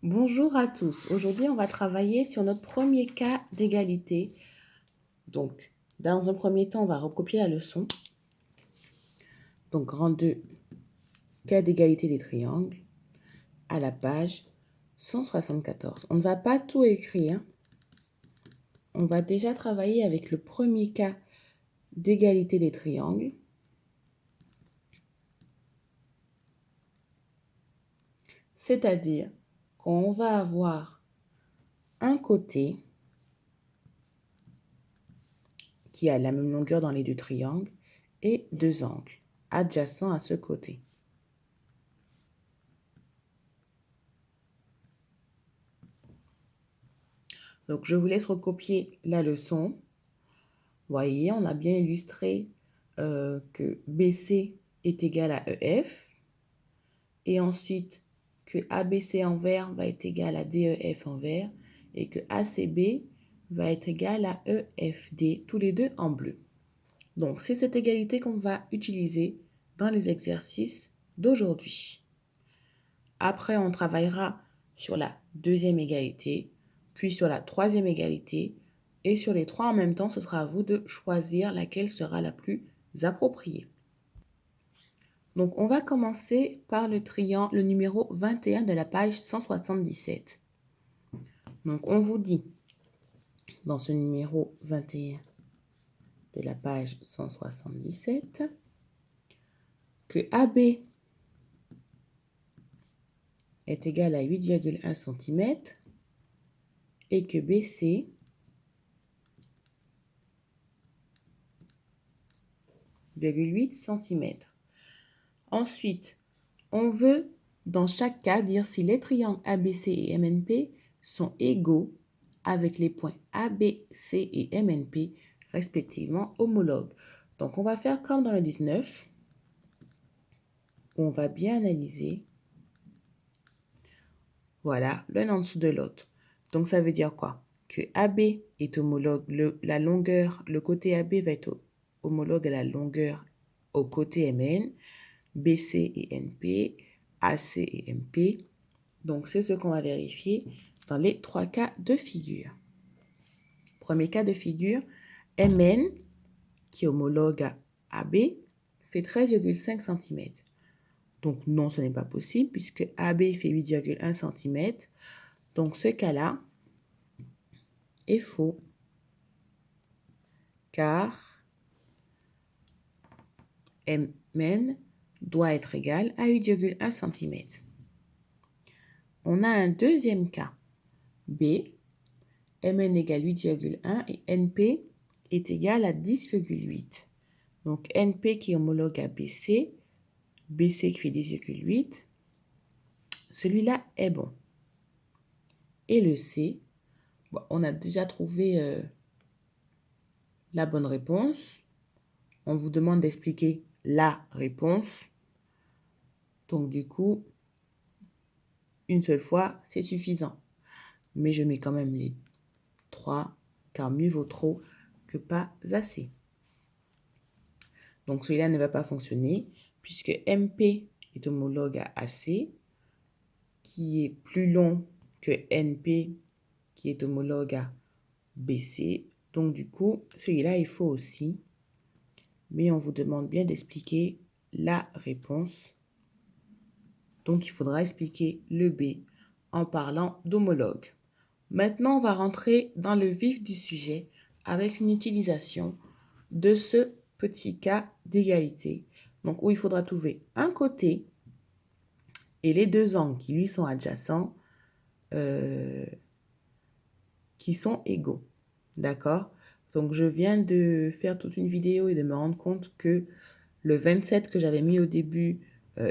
Bonjour à tous. Aujourd'hui, on va travailler sur notre premier cas d'égalité. Donc, dans un premier temps, on va recopier la leçon. Donc, grand 2, cas d'égalité des triangles, à la page 174. On ne va pas tout écrire. On va déjà travailler avec le premier cas d'égalité des triangles. C'est-à-dire qu'on va avoir un côté qui a la même longueur dans les deux triangles et deux angles adjacents à ce côté. Donc, je vous laisse recopier la leçon. Vous voyez, on a bien illustré que BC est égal à EF. Et ensuite, que ABC en vert va être égal à DEF en vert. Et que ACB va être égal à EFD, tous les deux en bleu. Donc, c'est cette égalité qu'on va utiliser dans les exercices d'aujourd'hui. Après, on travaillera sur la deuxième égalité, puis sur la troisième égalité, et sur les trois en même temps, ce sera à vous de choisir laquelle sera la plus appropriée. Donc, on va commencer par le numéro 21 de la page 177. Donc, on vous dit, dans ce numéro 21 de la page 177, que AB est égal à 8,1 cm et que BC est 8 cm. Ensuite, on veut, dans chaque cas, dire si les triangles ABC et MNP sont égaux avec les points ABC et MNP, respectivement homologues. Donc, on va faire comme dans le 19, où on va bien analyser, voilà, l'un en dessous de l'autre. Donc, ça veut dire quoi? Que AB est homologue, la longueur, le côté AB va être homologue à la longueur au côté MN, BC et NP, AC et MP. Donc, c'est ce qu'on va vérifier dans les trois cas de figure. Premier cas de figure, MN, qui est homologue à AB, fait 13,5 cm. Donc, non, ce n'est pas possible puisque AB fait 8,1 cm. Donc, ce cas-là est faux car MN doit être égal à 8,1 cm. On a un deuxième cas. B, Mn égale 8,1 et Np est égal à 10,8. Donc Np qui est homologue à BC, BC qui fait 10,8, celui-là est bon. Et le C, bon, on a déjà trouvé la bonne réponse. On vous demande d'expliquer la réponse. Donc du coup, une seule fois, c'est suffisant. Mais je mets quand même les 3, car mieux vaut trop que pas assez. Donc celui-là ne va pas fonctionner, puisque MP est homologue à AC, qui est plus long que NP, qui est homologue à BC. Donc du coup, celui-là, il faut aussi. Mais on vous demande bien d'expliquer la réponse. Donc il faudra expliquer le B en parlant d'homologue. Maintenant, on va rentrer dans le vif du sujet avec une utilisation de ce petit cas d'égalité. Donc, où il faudra trouver un côté et les deux angles qui lui sont adjacents qui sont égaux. D'accord? Donc, je viens de faire toute une vidéo et de me rendre compte que le 27 que j'avais mis au début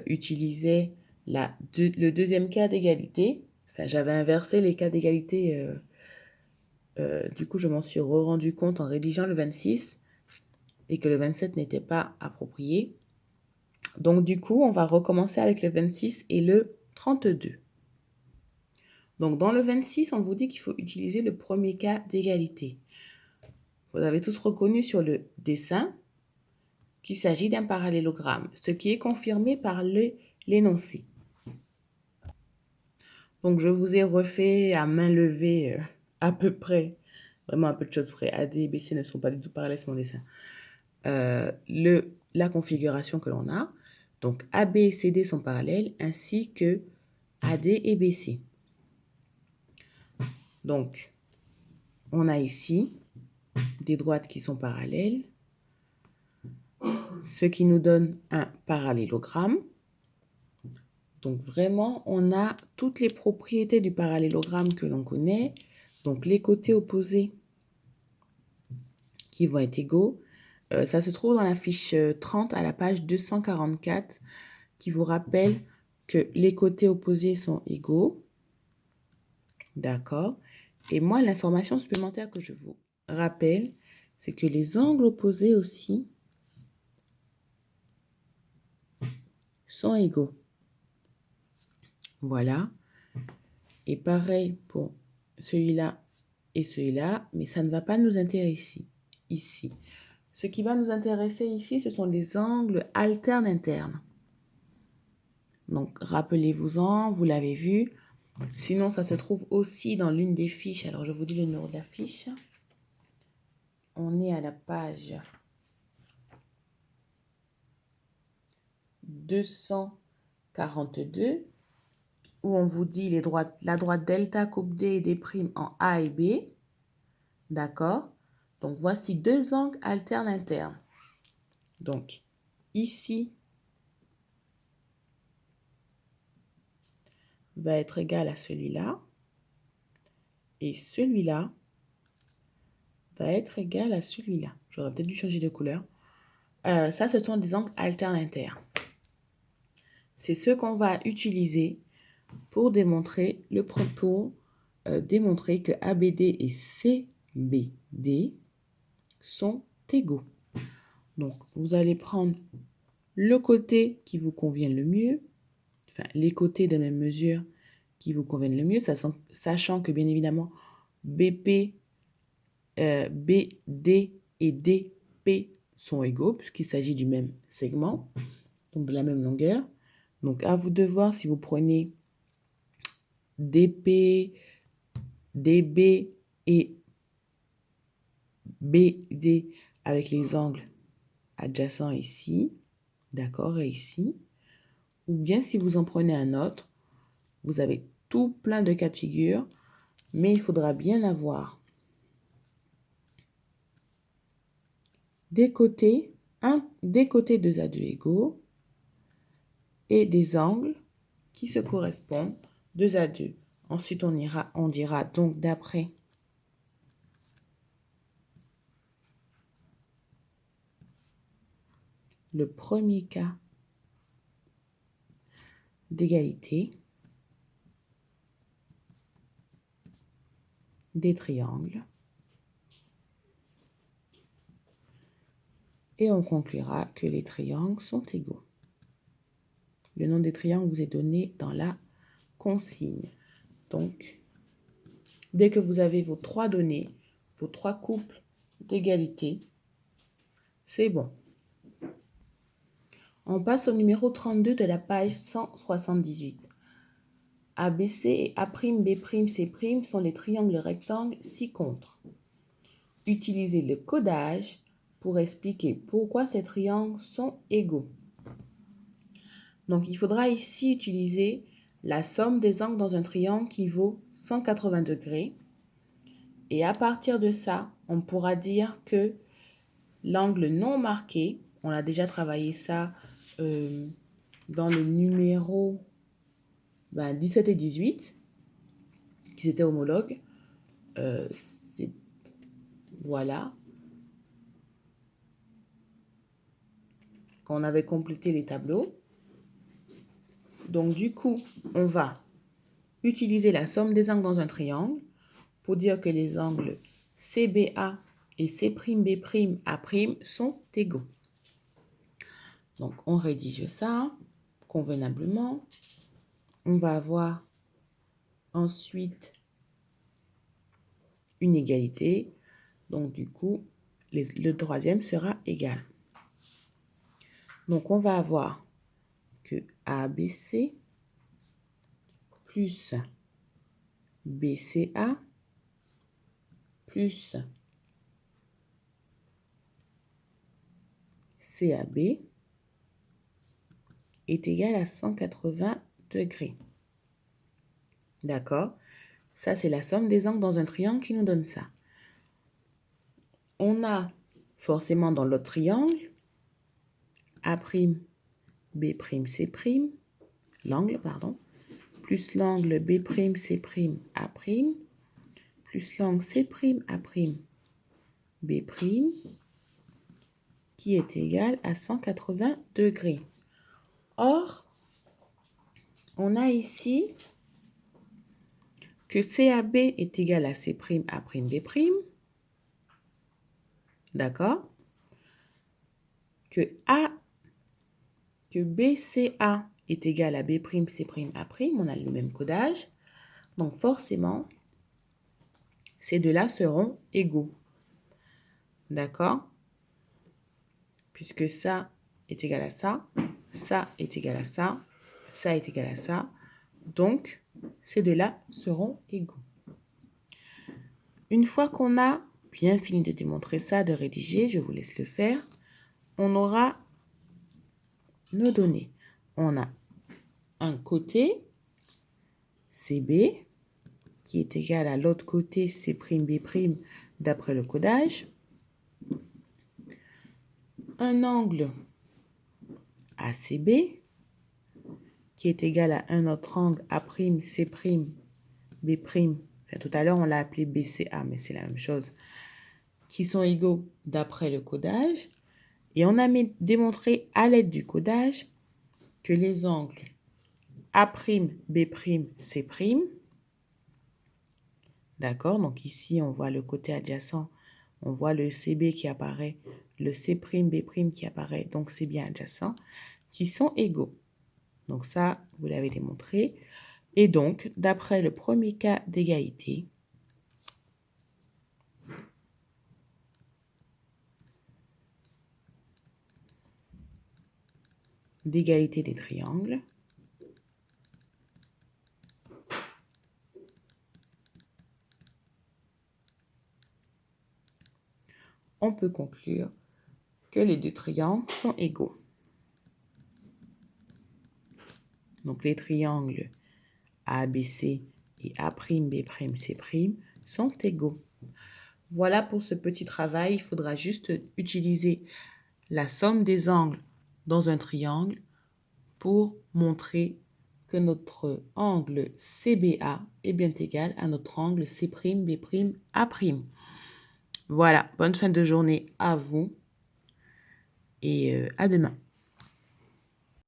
utilisait le deuxième cas d'égalité. Enfin, j'avais inversé les cas d'égalité. Du coup, je m'en suis rendu compte en rédigeant le 26 et que le 27 n'était pas approprié. Donc, du coup, on va recommencer avec le 26 et le 32. Donc, dans le 26, on vous dit qu'il faut utiliser le premier cas d'égalité. Vous avez tous reconnu sur le dessin qu'il s'agit d'un parallélogramme, ce qui est confirmé par l'énoncé. Donc, je vous ai refait à main levée à peu près, vraiment un peu de choses près. AD et BC ne sont pas du tout parallèles sur mon dessin. La configuration que l'on a. Donc, AB et CD sont parallèles, ainsi que AD et BC. Donc, on a ici des droites qui sont parallèles, ce qui nous donne un parallélogramme. Donc, vraiment, on a toutes les propriétés du parallélogramme que l'on connaît. Donc, les côtés opposés qui vont être égaux. Ça se trouve dans la fiche 30 à la page 244 qui vous rappelle que les côtés opposés sont égaux. D'accord. Et moi, l'information supplémentaire que je vous rappelle, c'est que les angles opposés aussi sont égaux. Voilà. Et pareil pour celui-là et celui-là, mais ça ne va pas nous intéresser ici. Ce qui va nous intéresser ici, ce sont les angles alternes internes. Donc, rappelez-vous-en, vous l'avez vu. Sinon, ça se trouve aussi dans l'une des fiches. Alors, je vous dis le numéro de la fiche. On est à la page 242, où on vous dit la droite delta coupe D et D' en A et B. D'accord? Donc, voici deux angles alternes internes. Donc, ici, va être égal à celui-là. Et celui-là va être égal à celui-là. J'aurais peut-être dû changer de couleur. Ça, ce sont des angles alternes internes. C'est ce qu'on va utiliser pour démontrer démontrer que ABD et CBD sont égaux. Donc, vous allez prendre le côté qui vous convient le mieux, enfin, les côtés de même mesure qui vous conviennent le mieux, sachant que, bien évidemment, BP, BD et DP sont égaux, puisqu'il s'agit du même segment, donc de la même longueur. Donc, à vous de voir si vous prenez DP, DB et BD avec les angles adjacents ici, d'accord, et ici. Ou bien si vous en prenez un autre, vous avez tout plein de cas de figure, mais il faudra bien avoir des côtés 2 à 2 égaux et des angles qui se correspondent 2 à 2. Ensuite, on dira donc d'après le premier cas d'égalité des triangles. Et on conclura que les triangles sont égaux. Le nom des triangles vous est donné dans la consigne. Donc, dès que vous avez vos 3 données, vos 3 couples d'égalité, c'est bon. On passe au numéro 32 de la page 178. ABC et A'B'C' sont les triangles rectangles ci-contre. Utilisez le codage pour expliquer pourquoi ces triangles sont égaux. Donc, il faudra ici utiliser la somme des angles dans un triangle qui vaut 180 degrés. Et à partir de ça, on pourra dire que l'angle non marqué, on a déjà travaillé ça dans le numéro 17 et 18, qui étaient homologues. Voilà. Quand on avait complété les tableaux. Donc, du coup, on va utiliser la somme des angles dans un triangle pour dire que les angles CBA et C'B', A' sont égaux. Donc, on rédige ça convenablement. On va avoir ensuite une égalité. Donc, du coup, le troisième sera égal. Donc, on va avoir que ABC plus BCA plus CAB est égal à 180 degrés. D'accord? Ça, c'est la somme des angles dans un triangle qui nous donne ça. On a forcément dans l'autre triangle A', B', C', l'angle, pardon, plus l'angle B', C', A', plus l'angle C', A', B', qui est égal à 180 degrés. Or, on a ici que CAB est égal à C', A', B', d'accord? Que BCA est égal à B', C', A', on a le même codage. Donc forcément, ces deux-là seront égaux. D'accord? Puisque ça est égal à ça, ça est égal à ça, ça est égal à ça. Donc, ces deux-là seront égaux. Une fois qu'on a bien fini de démontrer ça, de rédiger, je vous laisse le faire, on aura nos données. On a un côté CB qui est égal à l'autre côté C', B' d'après le codage. Un angle ACB qui est égal à un autre angle A', C', B'. Enfin, tout à l'heure, on l'a appelé BCA, mais c'est la même chose. Qui sont égaux d'après le codage. Et on a démontré à l'aide du codage que les angles A', B', C', d'accord, donc ici, on voit le côté adjacent, on voit le CB qui apparaît, le C', B' qui apparaît, donc c'est bien adjacent, qui sont égaux. Donc ça, vous l'avez démontré. Et donc, d'après le premier cas d'égalité, des triangles, on peut conclure que les deux triangles sont égaux. Donc les triangles ABC et A', B', C' sont égaux. Voilà pour ce petit travail. Il faudra juste utiliser la somme des angles dans un triangle pour montrer que notre angle CBA est bien égal à notre angle C', B', A'. Voilà, bonne fin de journée à vous et à demain.